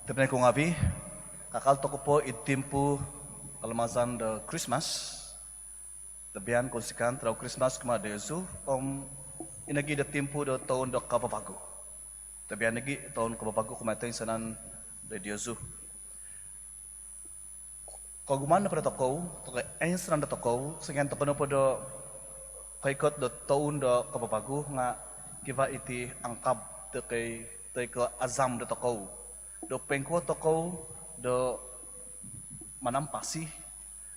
Tepen ko ngabi, kakalto ko po itimpo kalamasan the Christmas. Tabihan konsikan traw Christmas kumada Yesu inagi da timpo do taon do kapapago. Tabihan nagi taon kapapago kumatay sanan da Yesu. Kagumana pada toko, kay enstran da toko, sengen toko no podo kaikot do taon do kapapago nga kiva iti angkab te kay ko azam do toko. Do pengko toko do manampasi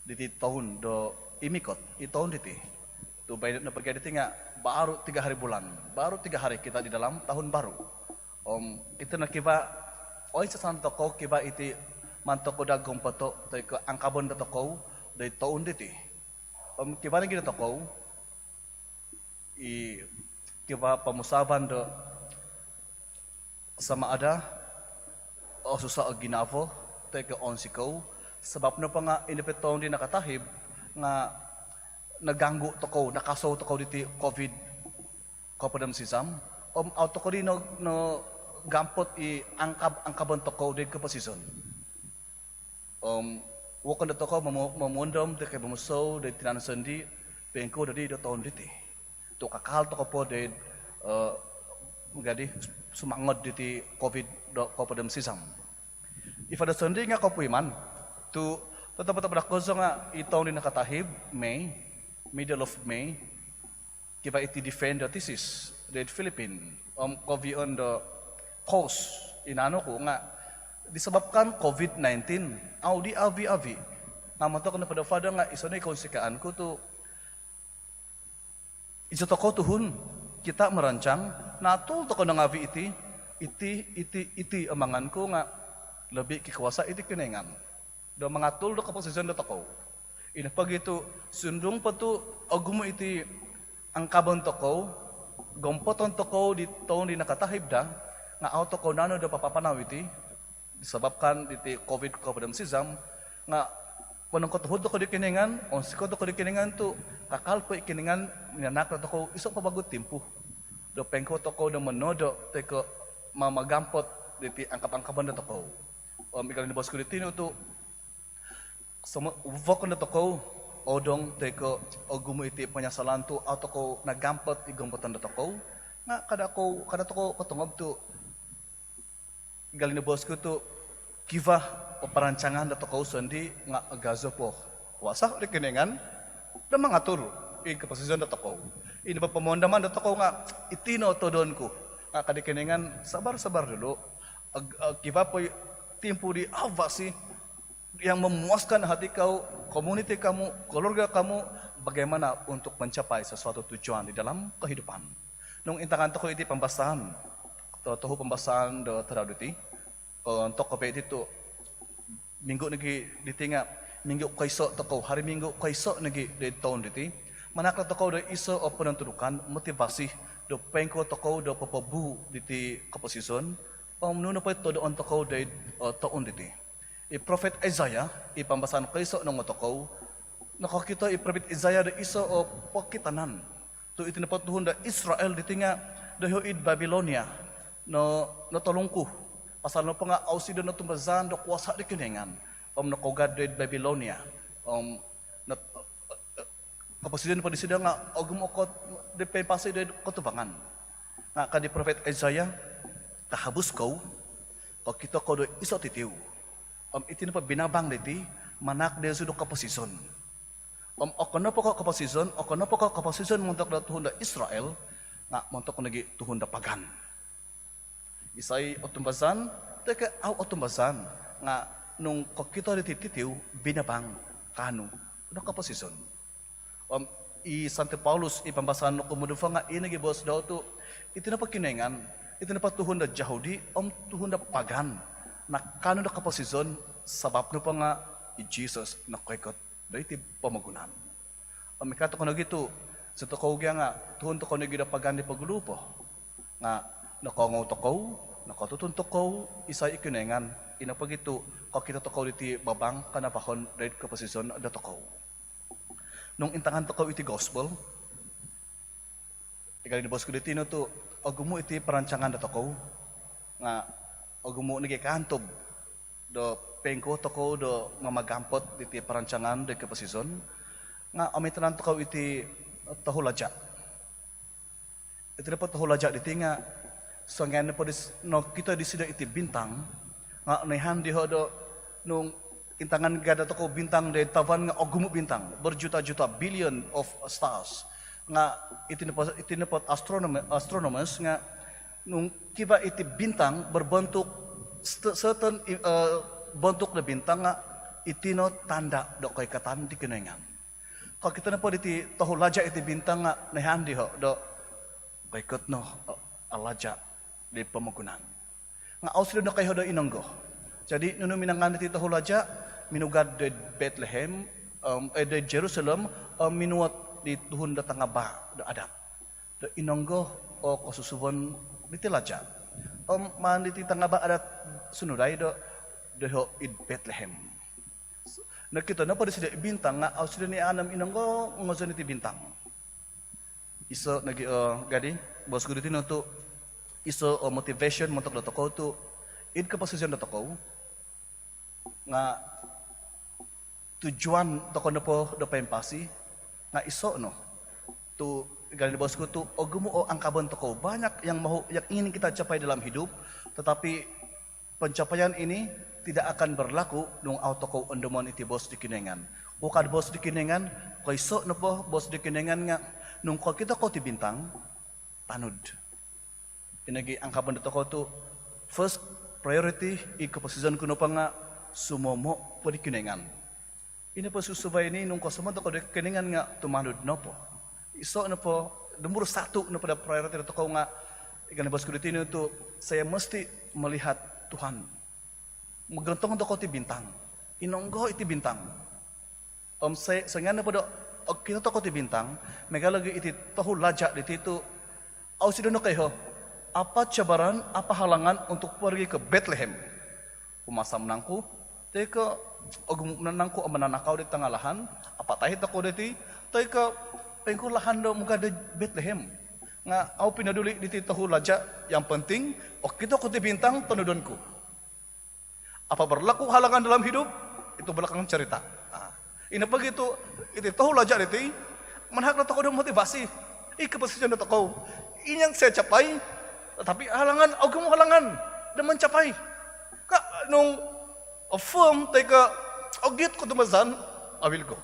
di tahun do imikot i tahun diti tu bayi na pergi diti nga baru 3 hari bulan baru 3 hari kita di dalam tahun baru itu na kiba oi sasan toko kiba iti mantoko da gompoto tai ko angkabon da toko dari tahun diti kiba lagi da toko i kiba pamusaban do sama ada susah ginavo tai ko onsiko sebab na pa nga inipetong di nakatahib nga naganggu toko nakaso toko diti COVID kopadam sisam auto ko di no gampot i angkabon toko di kapasison wakan da toko mamundom de kay bamuso de tinan sendi pengko dari do tahun diti to kakal toko po de gadi sumangot diti COVID do kopadam sisam ifada sendi nga kopuiman tu tetap pada koso nga itong din nakatahib middle of May kiba iti defend the thesis the Philippine COVID on the coast inano ko nga disebabkan COVID-19 di avi naman to kana pada fada nga iso na konsekaan ko to iso to ko tuhun kita merancang natul to kana ngavi iti amangan ko nga lebih kikuasa iti kenengan do mengatul do kaposisyon do toko. Ina pag ito sundong pa to agumo iti ang kabon toko, gompoton toko di taon di nakatahib da nga auto ko nano do papapanaw iti disebabkan iti COVID kopadam sisam nga panong katuhod ko di kiningan, onsiko ko di kiningan to kakal ko ikiningan nanak to ko iso pabagot timpo. Do pengko toko do menodo teko mamagampot diti angkab-angkaban do toko. Ikaw ni boss ko ditino to vokon na toko odong teko ogumo iti panyasalan to auto ko nagampot igompotan na toko nga kada toko katungob to galin na boss ko to kiva o parancangan na toko sendi nga agazo po wasak di kiningan na mga turo in kapasisyon na toko in papamondaman na toko nga itino to doon ko nga kadikiningan sabar dulu kiva po timpo di avasi yang memuaskan hati kau, community kamu, keluarga kamu, bagaimana untuk mencapai sesuatu tujuan di dalam kehidupan. Nung intangan toko iti pembahasan, tohu pembahasan do teraduti, untuk kopi itu minggu negi ditinga, minggu kaiso toko, hari minggu kaiso negi di tahun diti, manakla toko do iso o penentukan motivasi do pengko toko do papabu diti kaposison, nuno pa ito do on toko do tahun diti. Prophet Isaiah pambasan kaiso ng motoko nakakita Prophet Isaiah da iso o pakitanan to itinapatuhon da Israel ditinga dahoid Babylonia no tolongku pasal no pa nga ausido na tumbazan do kuasa di kiningan nakogad da Babylonia kapasidan pa disida nga agumokot de pepase de kotubangan nga kadi Prophet Isaiah kahabus ko kita ko do iso titiw iti na pa binabang diti manak de sudo kaposison okono po ka kaposison montok da tuhon da Israel nga montok nagi tuhon da pagan isay otumbasan teka otumbasan nga nung kakita diti titiw binabang kanu da kaposison i Santo Paulus pambasan no kumudufa nga inagi bos daw to iti na pa kinengan iti na pa tuhon da Jahudi tuhon da pagan na kano na kaposisyon sabab no pa nga Jesus na kaikot dahil pamagunan. Mikato ko na gito sa toko nga tuhon to ko na gida pagandi pagulupo nga nakongaw toko nakatutun toko isa ikinengan inapagito kakita toko iti babang kanapahon dahil kaposisyon da toko. Nung intangan toko iti gospel ikalin boss ko diti no to agumo iti perancangan da toko nga agumo nagi kantob do pengko toko do mamagampot iti perancangan de kapasizon nga amitanan toko iti tahu lajak. Iti dapat tahu lajak iti nga songan po no kita disida iti bintang nga nehan di hodo nung intangan gada toko bintang de tavan nga ogumuk bintang berjuta-juta billion of stars nga iti nepot astronomers nga nung kiba iti bintang berbentuk certain bentuk na bintang nga itino tanda do kay katan di kinengan. Kalau kita na po iti tahu laja iti bintang nga nehandi ho do baikot no alaja di pemagunan. Nga ausli na kayo do inonggo. Jadi nunu minangan iti tahu laja minugad de Bethlehem de Jerusalem minuat di tuhun da tangaba do adat. Do inonggo o kasusuban iti laja. Man iti tangaba adat sunuday do deho id Bethlehem. Nakita na pa sida bintang nga ausli ni anam inonggo ngozon iti bintang. Iso nagi gadi bos guru tino tu iso motivation montok do toko tu id kapasisyon do toko nga tujuan toko na po do pempasi nga iso no tu gali bosku tu ogumo o angkaban toko banyak yang ingin kita capai dalam hidup tetapi pencapaian ini tidak akan berlaku nung auto ko ondomon iti bos di kinengan. Ukad bos di kinengan, ko iso no po bos di kinengan nga nung ko kita ko ti bintang tanud. Inagi angkaban dito ko tu first priority ikapasizan ko no pa nga sumomo po di kinengan. Ini po susubay ni nung ko sumonto ko di kinengan nga tumanud no po. Iso no po nomor satu no pada priority dito ko nga ikan bos ko dito tu saya mesti melihat Tuhan. Magantong ko ti bintang. Inonggo iti bintang. Saya ngana pada kita to ko ti bintang, megalagi iti tahu lajak di titu. Au sidono kayo. Apa cabaran, apa halangan untuk pergi ke Bethlehem? Umasam nangku, teka ogum nangku menanakaw di tengah lahan, apa tahi tako diti, teka pengku lahan do muka di Bethlehem. Nga au pinaduli di tahu lajak, yang penting kita ko ti bintang penudunku. Apa berlaku halangan dalam hidup? Itu belakang cerita. Ini begitu, itu tahu lajak itu, manhak na toko motivasi. Kapasisyon na toko. Ini yang saya capai, tapi halangan, aku mau halangan, dan mencapai. Kak, nung affirm, teka, ogit ko tumazan, awil ko.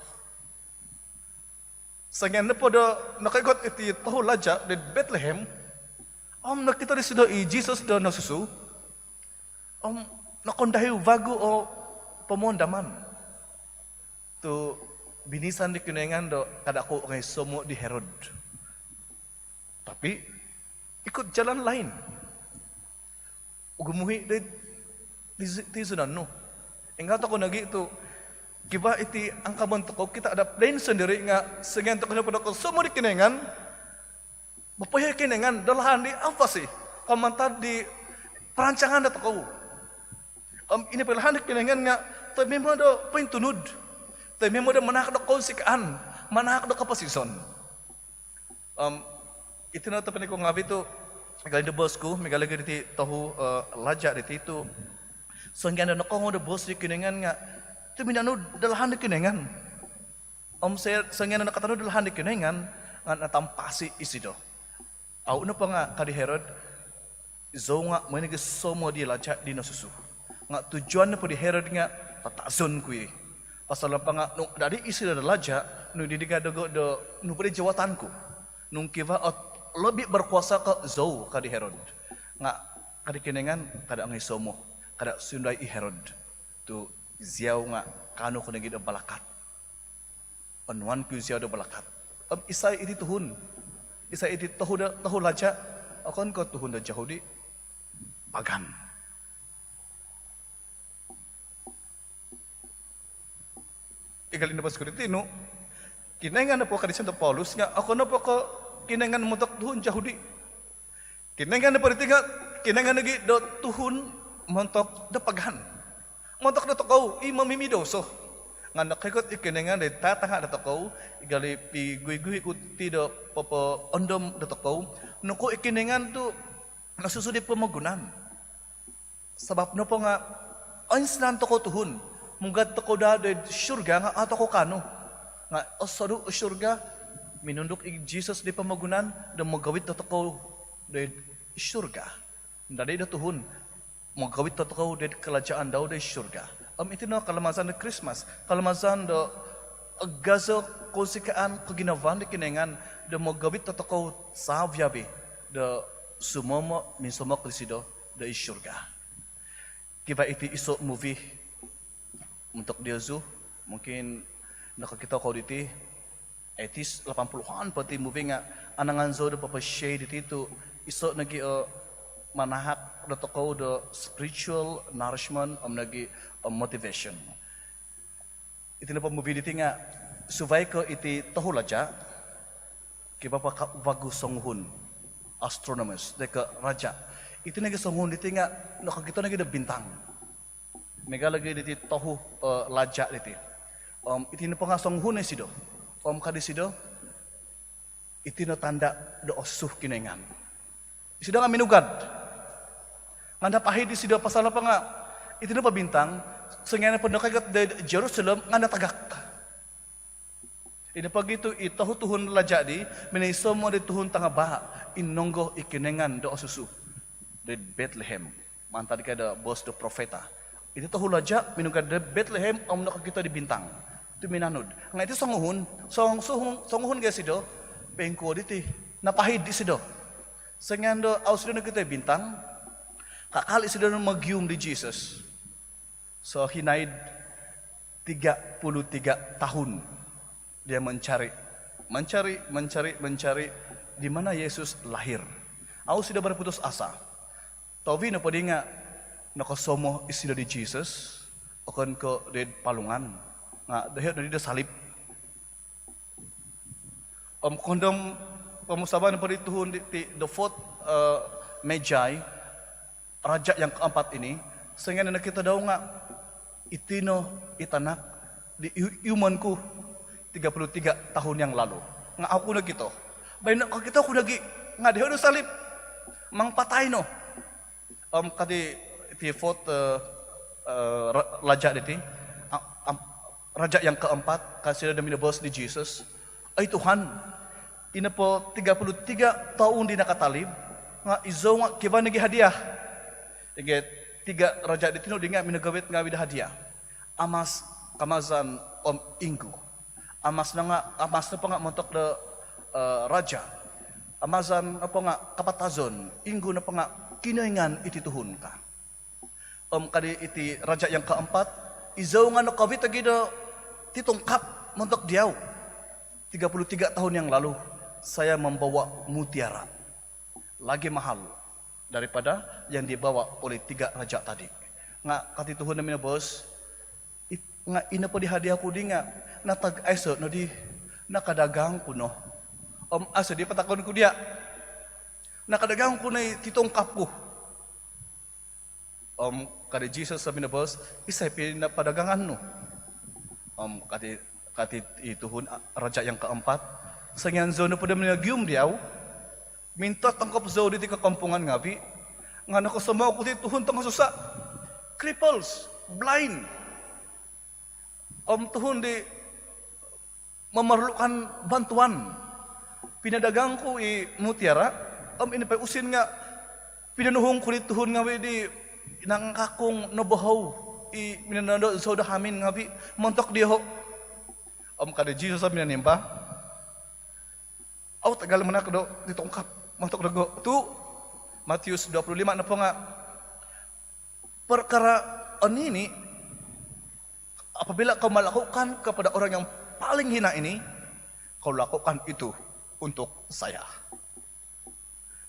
Sangan na po nakaigot iti tahu lajak di Bethlehem, nakita rin sila Jesus do nasusu, nakondahiw bago o pemondaman. Tu binisan di kinengan do kadako ngay somo di Herod. Tapi ikut jalan lain. Ugumuhi di sunan no. Enggak ko nagi itu kiba iti angkaban toko kita ada plan sendiri nga sengen toko na pada ko somo di kinengan. Bapaya kinengan dalahan di apa sih? Komentar di perancangan da toko. Ini pelahan kinengan nga tapi memang do pintunud. Tapi memang do manak do konsikaan, manak do kapasison. Itu na tapi ko ngabi tu gali do bosku, megalagi diti tahu lajak diti itu. Sanggan do ko do bos di kinengan nga tu minanu dalahan di kinengan. Saya sanggan do katanu dalahan di kinengan nga natampasi isi do. Au no pa nga kadi Herod zonga menigi somo di lajak di nasusu. Nga tujuan na po di Herod nga tatazon ko pasal pa nga nung dari isi da laja nung didigadogo do nung pwede jawatan ko nung kiva lebih berkuasa ke Zou ka di Herod nga kadi kinengan kada ang isomo kada sunday i Herod tu ziaw nga kano ko nagid balakat anuan ko ziaw do balakat isa iti tuhun isa iti tahu laja akon ko tuhun da Yahudi pagan. Igalin na pas ko dito, no? Kinengan na po kadi Santo Paulus nga ako na po ko kinengan mo tuhun Yahudi. Kinengan na po dito nga kinengan nagi do tuhun montok do paghan. Montok do toko mamimidoso. Nga nakikot ikinengan de tatanga do toko igali piguy-guy ko ti do popo ondom do toko nuko ikinengan to nasusudi pamagunan. Sebab no po nga Instan to ko tuhun. Munggat to ko da de surga nga ato ko kano. Nga osado surga minundok ig Jesus di pamagunan da magawit to ko de surga. Ndade da tuhun. Magawit to ko de kalajaan daw de surga. Iti na kalamazan na Christmas. Kalamazan da agazo konsikaan kaginavan di kinengan da magawit to ko sa vyabi da sumama min sumak disido da surga. Kiba iti iso movie untuk dia zu mungkin nakakita ko diti 80-an pati movie nga anangan zo da papashay diti to iso nagi manahak da ko da spiritual nourishment nagi motivation. Iti na pa movie diti nga suvay ko iti tahulaja kiba pa wagu songhun astronomers deka raja. Iti nagi songhun diti nga nakakita nagi da bintang. Mega lagi diti tahu laja diti. Iti na pa nga songhun ay sido. Kadi sido iti na tanda do osuh kinengan. Sido nga minugad. Nga napahid di sido pasal pa nga iti na pa bintang sengena pa nakagat de Jerusalem nga natagak. Ina pag ito itahutuhon laja di minaisom mo di tuhon tanga baha inonggo ikinengan do osusu de Bethlehem. Mantad ka da bos do profeta. Iti tahu laja minugad de Bethlehem nakakita di bintang. Ito minanod. Nga iti songuhon kaya sido pengko diti napahid di sido. Sengendo aus sido nakita bintang kakali sido magyum di Jesus. So hinaid 33 tahun dia mencari di mana Yesus lahir. Aus sudah berputus asa. Tawi na pwede nga nakasomo isida di Jesus akan ke di palungan nga dahil na di salib. Kondom pamusaban na pwede tuhun di the fourth Magi raja yang keempat ini sehingga nakita daw nga itino itanak di iumanku 33 tahun yang lalu. Nga ako na gito. Bayan na kita ako lagi nga deho salib. Mang patay no. Kadi iti fourth raja diti. Raja yang keempat kasi na minabos di Jesus. Ay Tuhan, ina po 33 tahun di nakatalib nga izo nga kiba nagi hadiah. Tiga raja diti no di nga minagawit nga wida hadiah. Amas kamazan inggu. Amas na pa nga montok na raja. Amazan na pa nga kapatazon. Inggo na pa nga kinaingan itituhon ka. Kadi iti raja yang keempat. Izaw nga nakawit agi na titungkap montok diyaw. 33 tahun yang lalu saya membawa mutiara. Lagi mahal daripada yang dibawa oleh 3 raja tadi. Nga katituhon namin na bos. Nga ina po di hadiah po di nga natag aiso no di nakadagang ko no aso di patakon ko dia nakadagang ko na titongkap ko kada Jesus sabi na boss isay pin na padagangan no kati ituhon raja yang keempat sangyan zone po dami nagyum diaw minta tangkap zo di kakampungan ngabi nga nakasama ko tituhon tang susa cripples blind tuhun di memerlukan bantuan. Pinadagang ko mutiara, ini pa usin nga pinanuhong kulit tuhun nga di nangkakong nabahaw minanado sa dahamin nga bi montok di ho. Kada Jesus sabi na nimba. Tagal man ako do ditongkap montok dago. Tu Matius 25 na po nga perkara ini apabila kau melakukan kepada orang yang paling hina ini, kau lakukan itu untuk saya.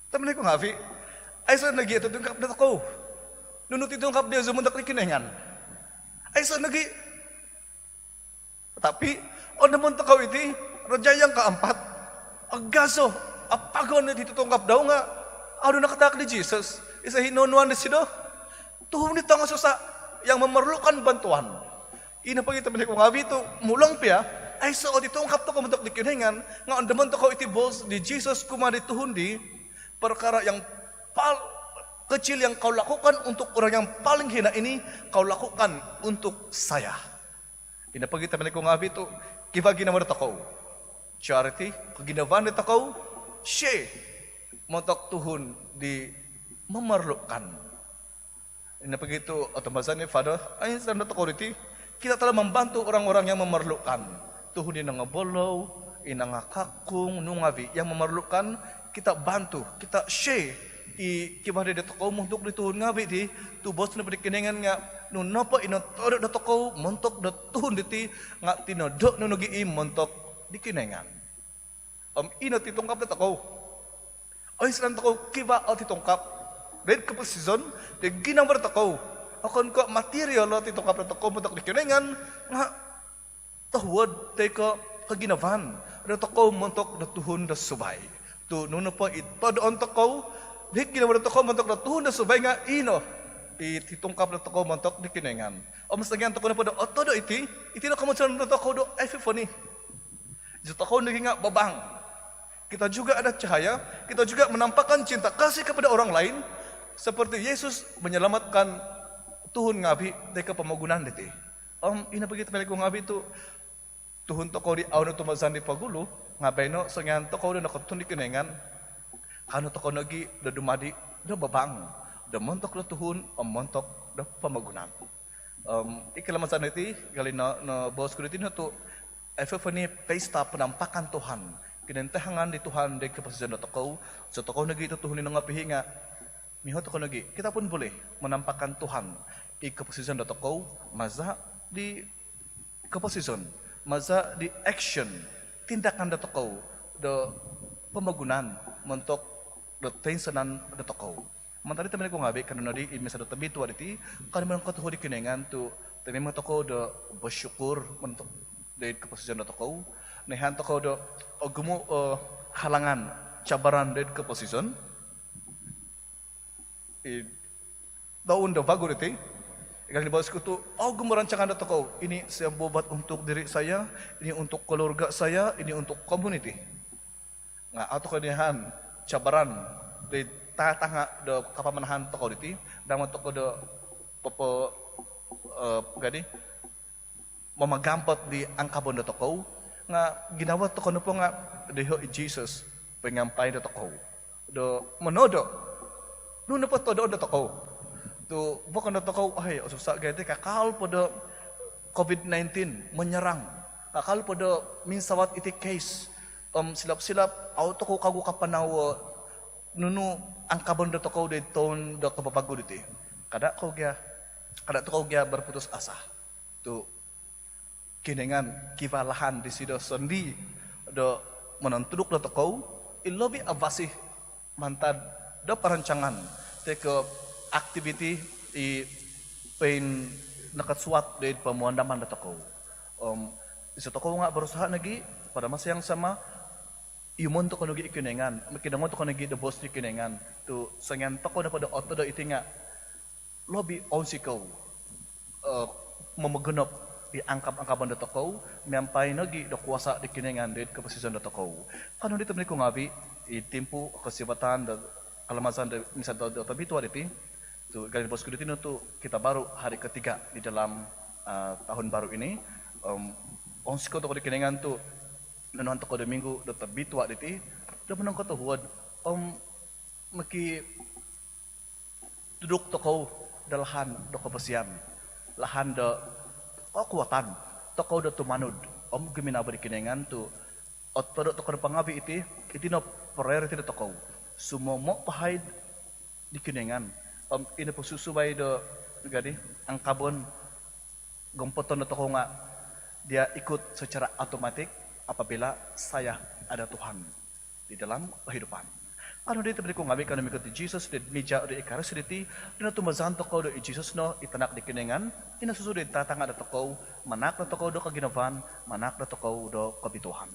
Temen ko ngavi, ay sa nagi ito tungkap na ako. Nunut itungkap dia zumundak ni kinengan. Ay sa nagi. Tapi, naman kau iti, raja yang keempat, agaso, apagon na dito tungkap daw nga, nakatak ni Jesus, isa hinunuan na sido, tuhum nito nga susa, yang memerlukan bantuan. Ina pag ito ko nga bito, mulang pia, ay so ditong kapto ko matok di kinengan, nga andaman to ko iti boss di Jesus kumadituhon di, perkara yang kecil yang kau lakukan untuk orang yang paling hina ini, kau lakukan untuk saya. Ina pagi teman ko ngabi to, kiba ginawa na takaw. Charity, kaginawan na takaw, siya, montok tuhun di memerlukan. Ina pagi to, otomasan ni Father, ay sa takaw riti, kita telah membantu orang-orang yang memerlukan. Tuhun di nangabolaw, inangakakung, nungavi, yang memerlukan, kita bantu, kita share. Kibah di toko untuk dituhun ngabi di, tu bos na padikiningan nga, no napa inotorok na toko, montok na tuhun diti, nga tinodok no nugi montok dikiningan. Inot itongkap na toko. Ay silang toko, kiba at itongkap. Red kapag season, di ginambar toko. Akon ko material at itongkap na toko, montok dikiningan, nga tahuad tayo ka kaginavan. Na toko, montok na tuhun na subay. Tu nuno pa ito doon toko, di ginawa na toko, montok na tuhun na subay nga ino. Ititongkap na toko, montok dikiningan. O mas nagyan toko na po do, o todo iti na kamunsan na toko do, ay fifoni. Ito toko naging nga babang. Kita juga ada cahaya, kita juga menampakkan cinta kasih kepada orang lain, seperti Yesus menyelamatkan tuhun ngabi dari pemagunan diti. Ina begitu ko ngabi itu tuhun toko di awno tumazan di pagulo, ngabay no, so ngayon toko do nakatun dikiningan, kano toko nagi da dumadi da babang, da montok da tuhun, montok da pamagunan. Ikilamasan iti, gali na bos ko diti na to, ni pesta penampakan Tuhan, kinentahangan di Tuhan di kapasisan da toko, so toko nagi ito tuhunin nga pihinga, miho toko nagi, kita pun boleh menampakkan Tuhan, kapasisan da toko, maza di kapasisan, maza di action, tindakan da toko, da pamagunan, montok da tensanan da toko. Mantari teman ko ngabi kanuna di imisa da tabi tuwa diti, kanima ng katuho di kiningan tu teman toko da bersyukur montok da kapasisan da toko, nehan toko da gumo halangan, cabaran da kapasisan. Daun da bago diti, ikan dibahas ko tu, gumo rancangan da toko, ini saya buat untuk diri saya, ini untuk keluarga saya, ini untuk community. Nga ato kanihan cabaran di tanga do kapamanahan toko diti, damo toko do popo gani mamagampot di angkabon do toko, nga ginawa toko no po nga deho Jesus pengampay do toko. Do menodo. Nuno po todo do toko. Tu bukan do toko ay susah gati kakal po do COVID-19 menyerang. Kakal po do minsawat iti case. Silap-silap auto ko kagu kapanaw nunu ang kabon do toko de ton do kababago diti. Kada to ko gya berputus asa. Tu kiningan kivalahan di sido sondi do menantuduk do toko ilobi avasi mantad do perancangan te ke activity i pain nakatsuat de pamuandaman do toko. Isa toko nga berusaha lagi pada masa yang sama imon to kono gi ikiningan, makinamon to kono gi the boss ikiningan, tu sangan to kono pada oto do itinga lobby onsiko memegenop di angkap-angkapan do toko, miampai nagi do kuasa dikiningan di kapasisan do toko. Kanu di temni ko ngabi itimpu kesibatan da kalamasan da misal do tabitua diti, tu gali bos kuditi no tu kita baru hari ketiga di dalam tahun baru ini. Onsiko to dikiningan tu nanon to ko Domingo do tabitua diti do menang ko to huwad maki duduk to ko dalahan do kapasian lahan do kuatan to ko do tumanod giminaba dikiningan tu otto do to ko pangabi iti no priority do to ko sumomo pahaid dikiningan ina pagsusubay do gadi ang kabon gompoton do to ko nga dia ikut secara otomatik apabila saya ada Tuhan di dalam kehidupan. Ano dito balik ko ngabi kanu mikuti Jesus di meja di ikarisiti dina tumazan to ko do Jesus no itanak di kiningan ina susudid tatanga da to ko manak da to ko do kaginavan manak da to ko do kabituhan.